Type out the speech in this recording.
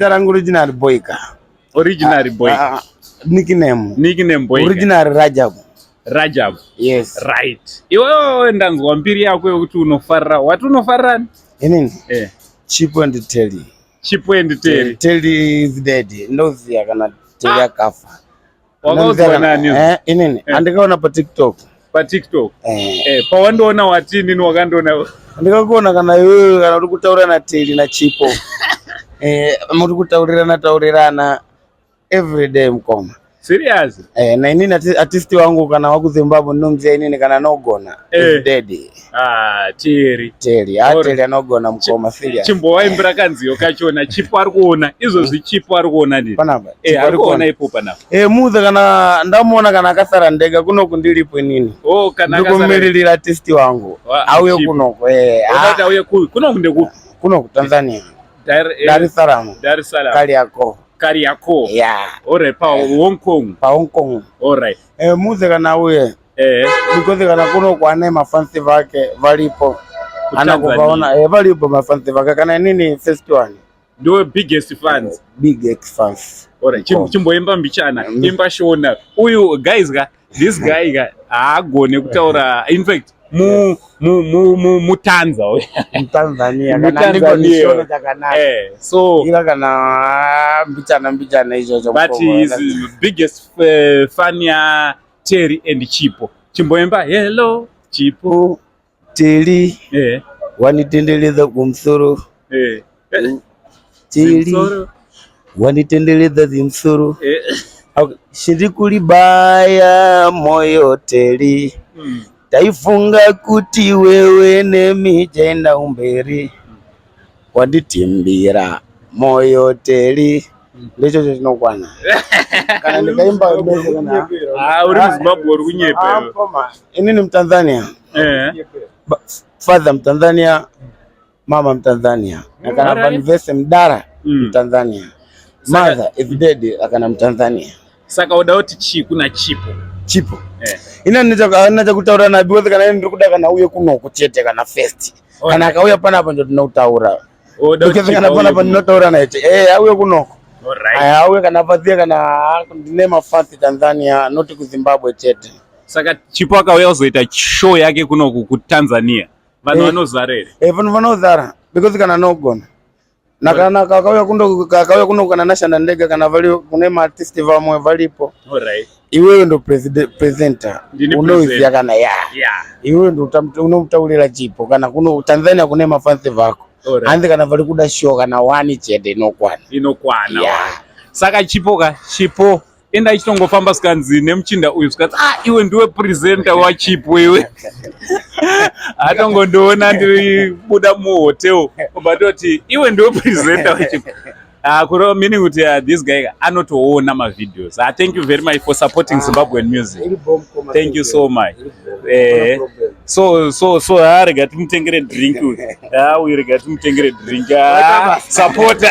Tarangu original Boyka. Original Boyka. Nickname Boyka. Original Rajab. Yes. Right. Iwewe ndanzwa mbiri yako yokuti unofarira. Watu unofarira? Inini? Chipo and Telly. Chipo and Telly. Telly is dead. Ndozi kana Telly akafa. Wakauzwa nani? Inini? Andikaona pa TikTok. Pa TikTok? Pawandoona watini ni wakandoona. Ndikakuona kana wewe kana uri kutaura na Telly na Chipo. Muri kutaurirana every day mkoma. Serious? Na inini artist wangu kana waku Zimbabwe nomzia inini kana nogona. Dead. Telly. Telly anogona mkoma serious. Chimbo waimbira kanziyo kachona Chipo ari kuona. Izozvi Chipo ari kuona ndini. Panapa. Ari kuona ipo panapa. Muza kana ndamuona kana akasara ndega kuno kundilipo inini. Kana akasara. Ndikumiririra artist wangu. Auye kunoko. Wakati auye kuno kunde kupi? Kuno Tanzania. Dar es Salaam. Kariakoo. Yeah. Alright, pa Hong Kong. Alright. Muze kana uye. Because kana kuno kwa mafansi vake valipo. Anakuvaona valipo mafansi vake kana nini festival. Ndio biggest fans. Alright. Chimbo imba mbichana. Imba shona. Uyu guys this guy agone kutaura in fact mutanza Tanzania kana ndiko nishona takana so ila kana mbichana hizo but his biggest fan ya Telly and Chipo. Chimboemba hello Chipo Telly wanitendeleza kumsoro Telly wanitendeleza zimsoro shirikulibaya moyo Telly taifunga kuti wewe nemijenda umberi wanditimbira moyo Telly ndicho chinokwana kana ndikaimba mbeze kana uri Zimbabwe uri kunyepe inini Mtanzania father Mtanzania mama Mtanzania kana vanivese mdara Mtanzania mother is dead akana Mtanzania saka udauti kuna Chipo ina ninacha kutaura na because kana ndiri kuda kana uye kuno kuchete kana first kana akauya pana hapa ndio tunautaura because kana pana hapa tunautaura na auye kuno auye kana patia kana ndine mafasi Tanzania not ku Zimbabwe chete saka Chipo akauya kuzoita show yake kuno ku Tanzania vanhu vanozarere vanhu vanozara because kana nogona na kana kakauya kuno kana nashanda ndege kana vali kune artist vamwe valipo iwewe ndo presenter unoizia kana iwewe ndo unomtaulira Chipo kana kuno Tanzania kune mafansi vako andi kana vali kuda show kana wani chete inokwana saka Chipo enda ichitongofamba sikanzi nemuchinda uyu sikanzi iwe ndiwe presenter wa Chipo iwe atongondoona ndiri buda muhotel ubatoti iwe ndiwe presenter wa Chipo kuro meaning kuti this guy anotoona ma videos. Thank you very much for supporting Zimbabwean music. Thank you so much. So rega tumutengere drink. We rega tumutengere drink. Support.